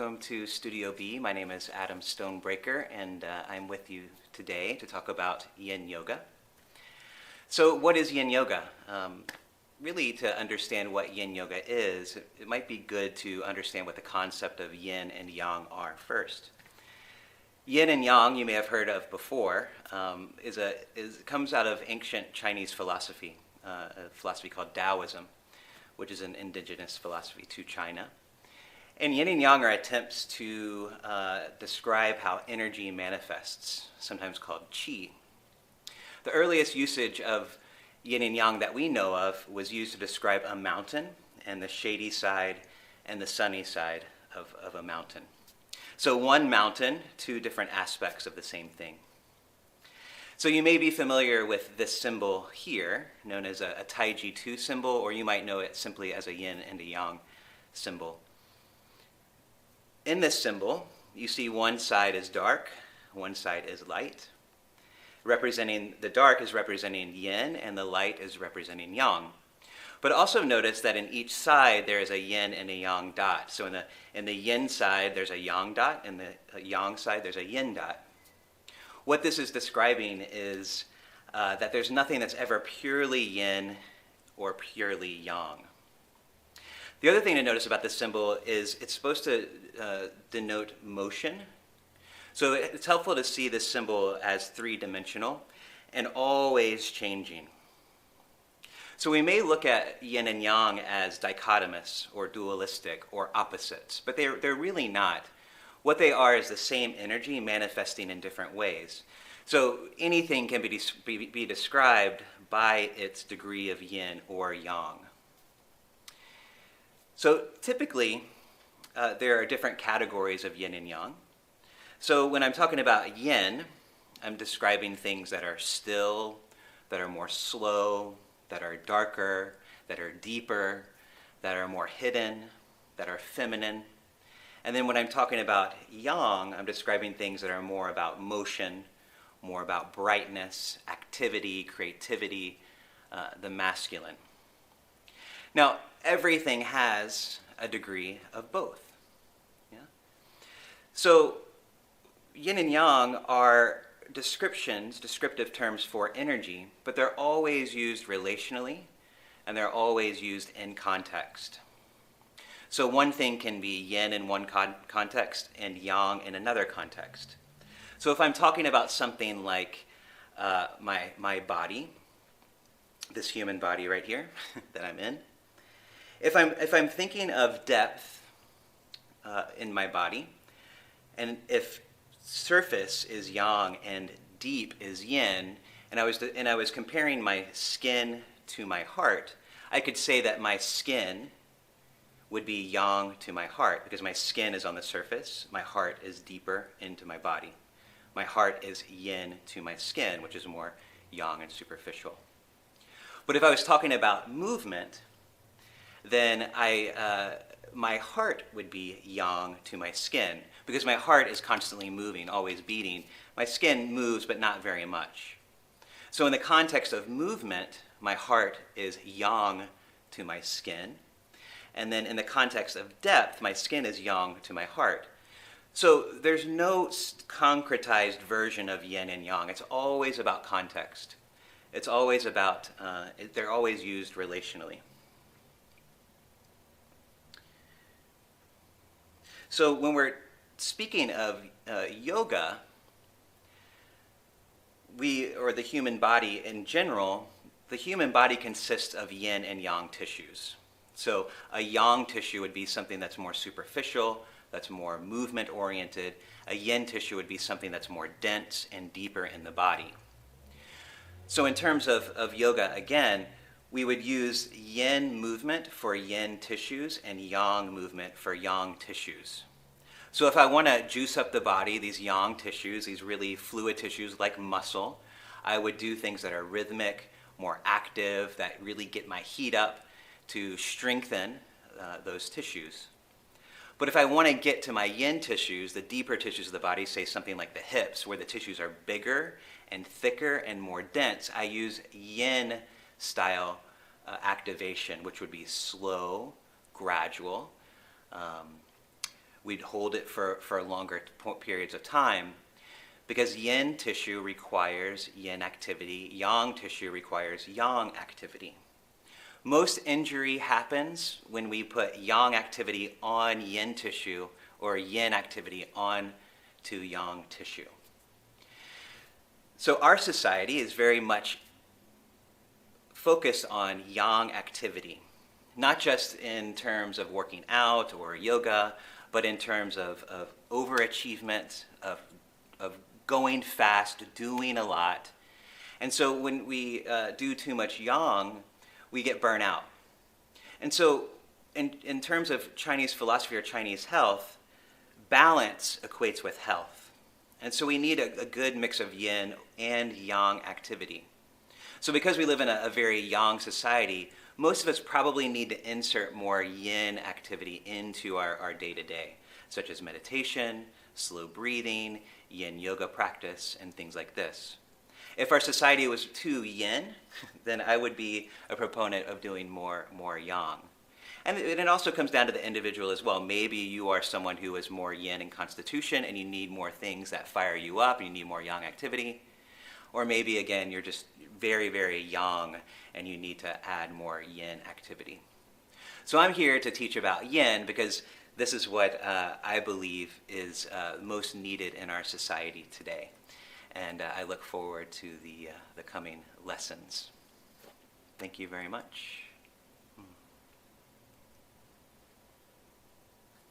welcome to Studio B. My name is Adam Stonebreaker, and I'm with you today to talk about Yin Yoga. So what is Yin Yoga? Really, to understand what Yin Yoga is, it might be good to understand what the concept of Yin and Yang are first. Yin and Yang, you may have heard of before, comes out of ancient Chinese philosophy, a philosophy called Taoism, which is an indigenous philosophy to China. And Yin and Yang are attempts to describe how energy manifests, sometimes called qi. The earliest usage of Yin and Yang that we know of was used to describe a mountain and the shady side and the sunny side of a mountain. So one mountain, two different aspects of the same thing. So you may be familiar with this symbol here, known as a Taiji 2 symbol, or you might know it simply as a Yin and a Yang symbol. In this symbol, you see one side is dark, one side is light. The dark is representing Yin, and the light is representing Yang. But also notice that in each side there is a Yin and a Yang dot. So in the Yin side there's a Yang dot, and the Yang side there's a Yin dot. What this is describing is that there's nothing that's ever purely Yin or purely Yang. The other thing to notice about this symbol is it's supposed to denote motion. So it's helpful to see this symbol as three-dimensional and always changing. So we may look at Yin and Yang as dichotomous or dualistic or opposites, but they're really not. What they are is the same energy manifesting in different ways. So anything can be described by its degree of Yin or Yang. So typically, there are different categories of Yin and Yang. So when I'm talking about Yin, I'm describing things that are still, that are more slow, that are darker, that are deeper, that are more hidden, that are feminine. And then when I'm talking about Yang, I'm describing things that are more about motion, more about brightness, activity, creativity, the masculine. Now, everything has a degree of both. Yeah? So, Yin and Yang are descriptive terms for energy, but they're always used relationally, and they're always used in context. So one thing can be Yin in one context and Yang in another context. So if I'm talking about something like my body, this human body right here that I'm in, if I'm thinking of depth in my body, and if surface is Yang and deep is Yin, and I was comparing my skin to my heart, I could say that my skin would be Yang to my heart, because my skin is on the surface, my heart is deeper into my body. My heart is Yin to my skin, which is more Yang and superficial. But if I was talking about movement, then my heart would be Yang to my skin, because my heart is constantly moving, always beating. My skin moves, but not very much. So in the context of movement, my heart is Yang to my skin. And then in the context of depth, my skin is Yang to my heart. So there's no concretized version of Yin and Yang. It's always about context. It's always about, they're always used relationally. So when we're speaking of yoga, or the human body in general, the human body consists of Yin and Yang tissues. So a Yang tissue would be something that's more superficial, that's more movement-oriented. A Yin tissue would be something that's more dense and deeper in the body. So in terms of yoga, again, we would use Yin movement for Yin tissues and Yang movement for Yang tissues. So if I want to juice up the body, these Yang tissues, these really fluid tissues like muscle, I would do things that are rhythmic, more active, that really get my heat up to strengthen those tissues. But if I want to get to my Yin tissues, the deeper tissues of the body, say something like the hips, where the tissues are bigger and thicker and more dense, I use Yin style activation, which would be slow, gradual, we'd hold it for longer periods of time, because yin tissue requires yin activity, yang tissue requires yang activity. Most injury happens when we put yang activity on yin tissue or yin activity on to yang tissue. So our society is very much focused on yang activity, not just in terms of working out or yoga, but in terms of overachievement, of going fast, doing a lot. And so when we do too much yang, we get burnt out. And so in terms of Chinese philosophy or Chinese health, balance equates with health. And so we need a good mix of yin and yang activity. So because we live in a very yang society, most of us probably need to insert more yin activity into our day-to-day, such as meditation, slow breathing, yin yoga practice, and things like this. If our society was too yin, then I would be a proponent of doing more yang. And it also comes down to the individual as well. Maybe you are someone who is more yin in constitution and you need more things that fire you up, you need more yang activity. Or maybe, again, you're just very, very yang and you need to add more yin activity. So I'm here to teach about yin because this is what I believe is most needed in our society today. And I look forward to the coming lessons. Thank you very much.